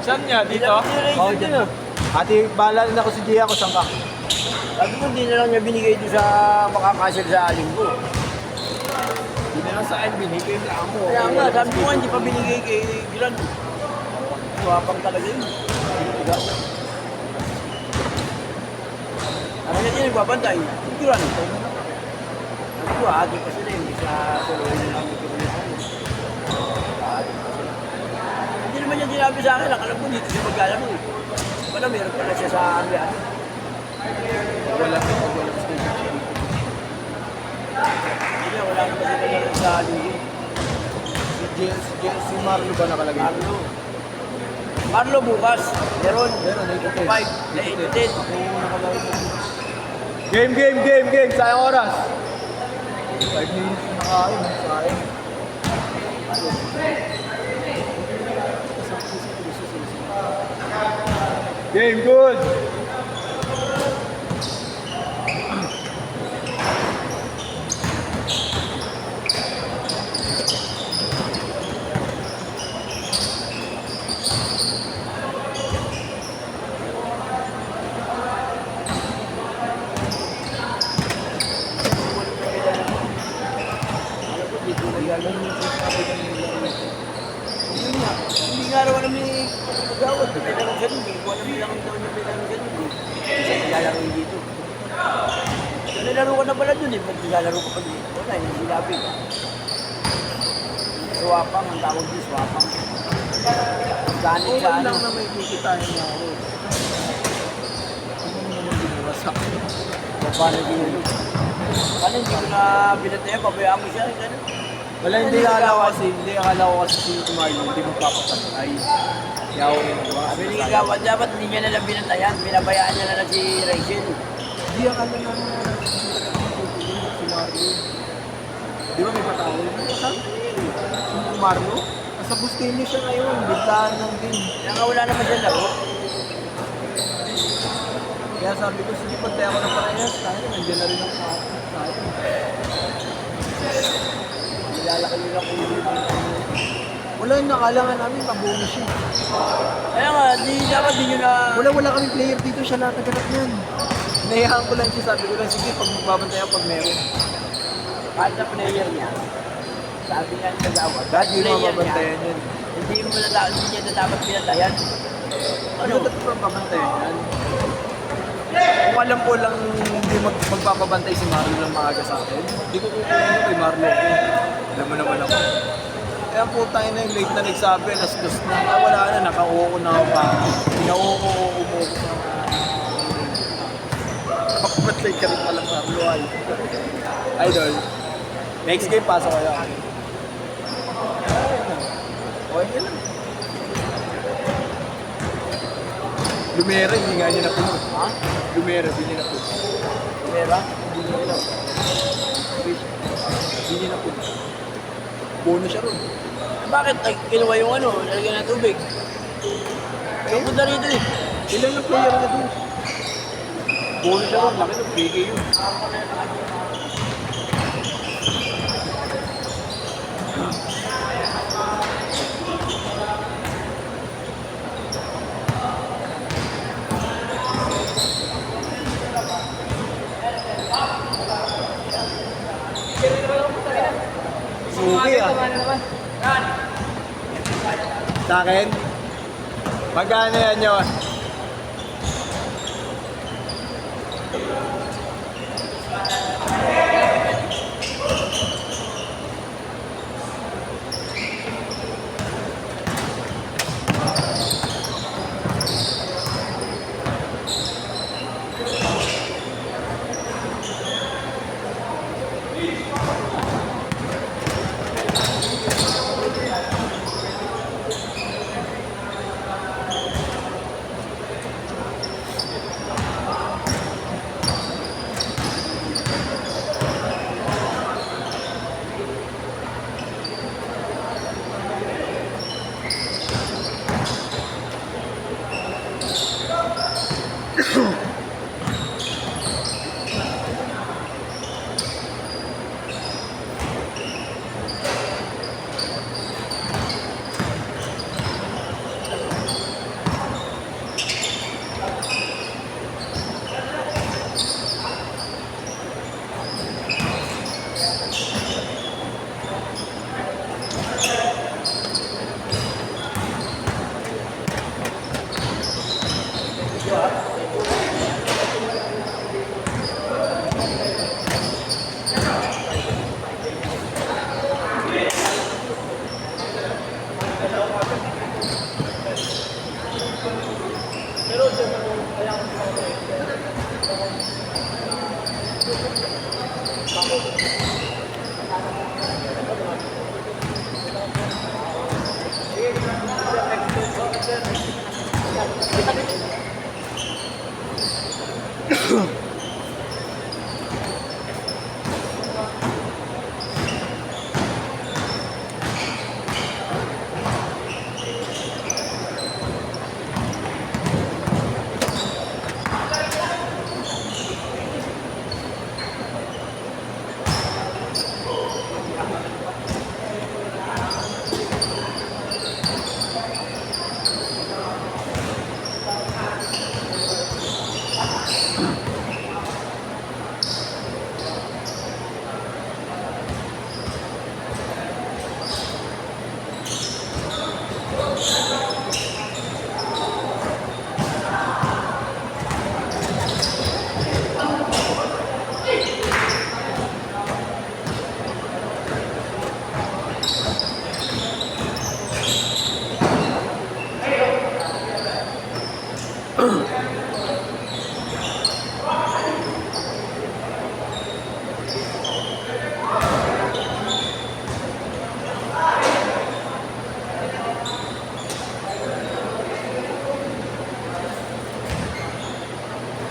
Saan niya? Dito? Oo, dyan. Ate, bahala na ako si Gia ko, saan ka? Sabi ko, hindi na lang niya binigay doon sa makakasal sa aling ko. Hindi na lang sa akin, binigay na ako. Kaya nga, sabi ko nga, hindi pa binigay kay Gilan. Wapang talaga yun. Diba? Ano na din, nagbabantay. Gilan. Sabi ko, ate pa sila, hindi sa suluhin na lang ito na ako. Hindi naman niya sinabi sa akin, alam ko dito siya maglalaro eh. Wala, meron pala siya sa ano. Wala ka pag walang stage. Hindi, wala naman sila lang sa ligi. Si Marlo ba nakalagay? Marlo. Marlo bukas. Meron. Meron, 5 na 8. Game! Sayang oras! 5 minutes na nakain, sayang. Game, good! Hindi nga raw namin magawad. May lang ganun. Hindi ko alam lang daw na may lang ganun. Kasi naglalaro dito. Nalaro ka na pala dun eh. Ba't naglalaro ka pa dito? Wala, hindi sinabi. Swapang, ang tawag din, swapang. Ganit Oo, sa ano. lang na may kikitain niya ako. Ano naman ginawa sa akin? Paano ginalo? Paano hindi ko na binataya? Pabayaan mo siya. Ganun. Wala, hindi akala ko kasi si Marlo hindi magpapatay. Kaya ako rin nagawa. Sabi ni Gawad, dapat hindi niya na lang binatayan. Binabayaan niya na lang si Rachel. Hindi akala namin na si Marlo. Di ba may patawal? Saan? Si Marlo? Nasa Bustillo siya ngayon. Biglaan lang din. Kaya nga wala naman siya laro. Kaya sabi ko, sige, pagtaya ko ng parehas. Tayo, nandiyan na rin ang tayo. Nilalaki nila kung hindi mo. Wala yung nakalangan namin, pabonus siya. Kaya nga, dapat din nyo na... Wala kami player dito, siya lahat naganap yan. Nahihahan ko lang siya, sabi ko lang, sige, pag magbabantay ako pag meron. Kahit na player niya, sabi nga nila Gawad, Dahil hindi mo player niya, mababantayan yan. hindi niya na dapat binatayan. Ano dapat pa mabantayan yan? Kung alam ko lang hindi magpapabantay si Marlo ng maaga sa akin, hindi ko kukunin kay Marlo ko. Alam mo naman ako. Kaya po tayo na yung late na nagsabi, alas 2 na. Wala na, nakauko na ako pa. Pinauko mo ko sa Papatlay ka rin pala Marlo ay. Idol, next game pasok kayo. Okay lang. Lumera, hindi nga niya napuno. Ha? Lumera, hindi niya napuno. Pera? Hindi niya napuno. Bono siya ron. Bakit kinuha yung ano, nalagyan ng tubig? Yung punta rito eh. Ilan na player na doon? Bono siya ron, laki ng PK yun. Suki ah. Sa akin? Magkano yan yun?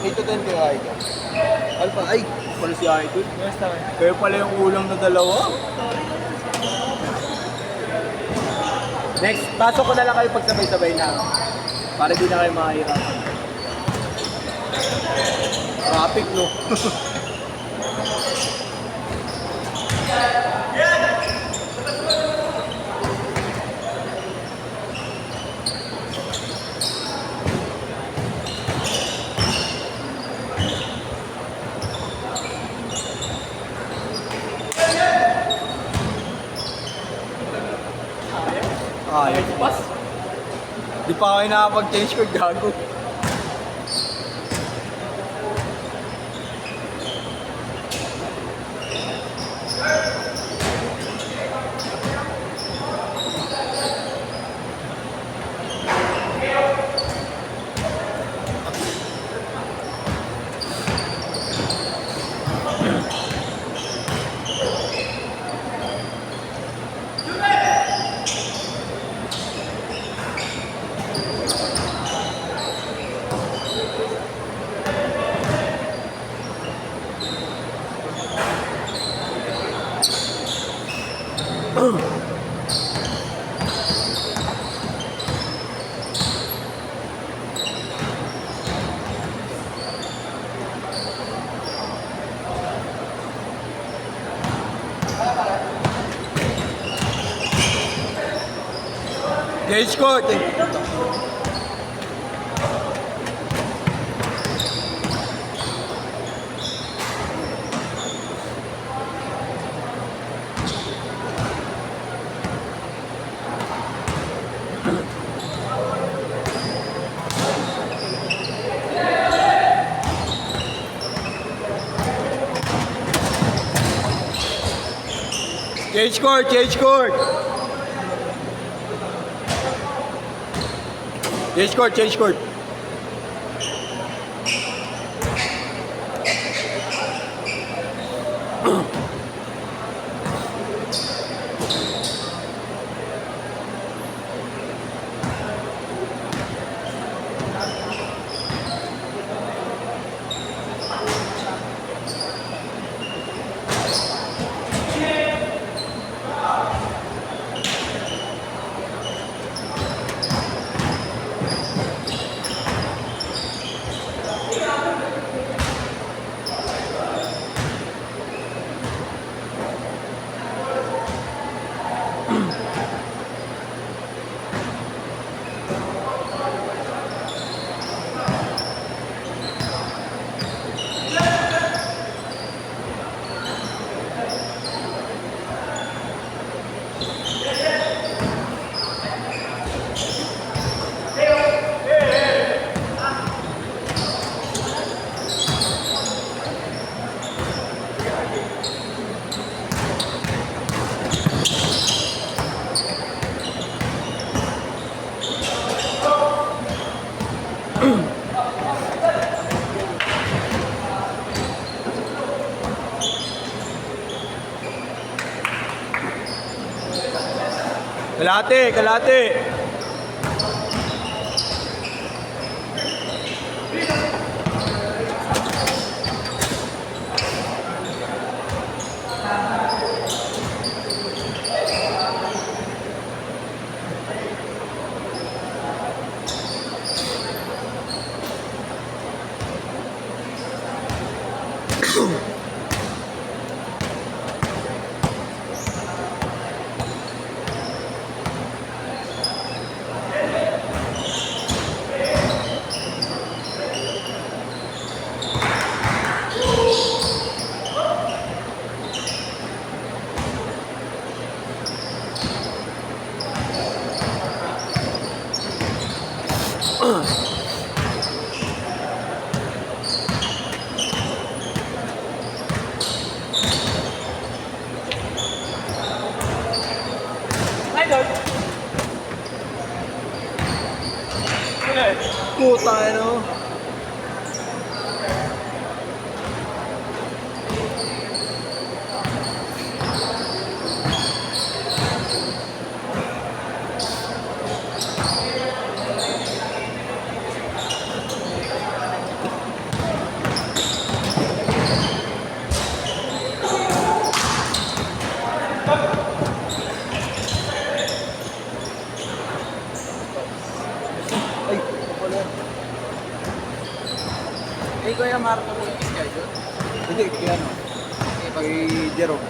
8 to 10 kaya ito. Alpha, ay, pala si Idol. Kaya pala yung ulang na dalawa. Next, pasok ko na lang kayo pagsabay-sabay na. Para di na kayo makahirapan. Traffic, no? Ayos. Pas. Di pa kayo nakapag-change ko, gago. Gage court. Cage court, cage court. Cage court, cage court. Kalate, kalate. Puta, ano? Ay, wala. Eh, Kuya Marco mo yung schedule? Hindi, kaya ano? Kay Jerome.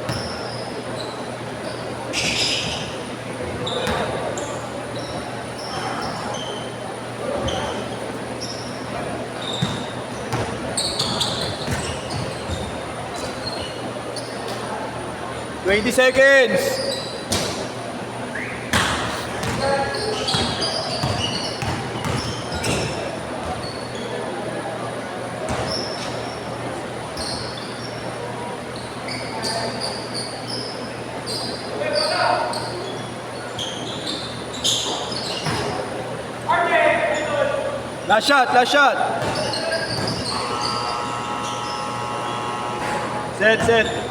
$20 seconds! Last shot, last shot! Set, set!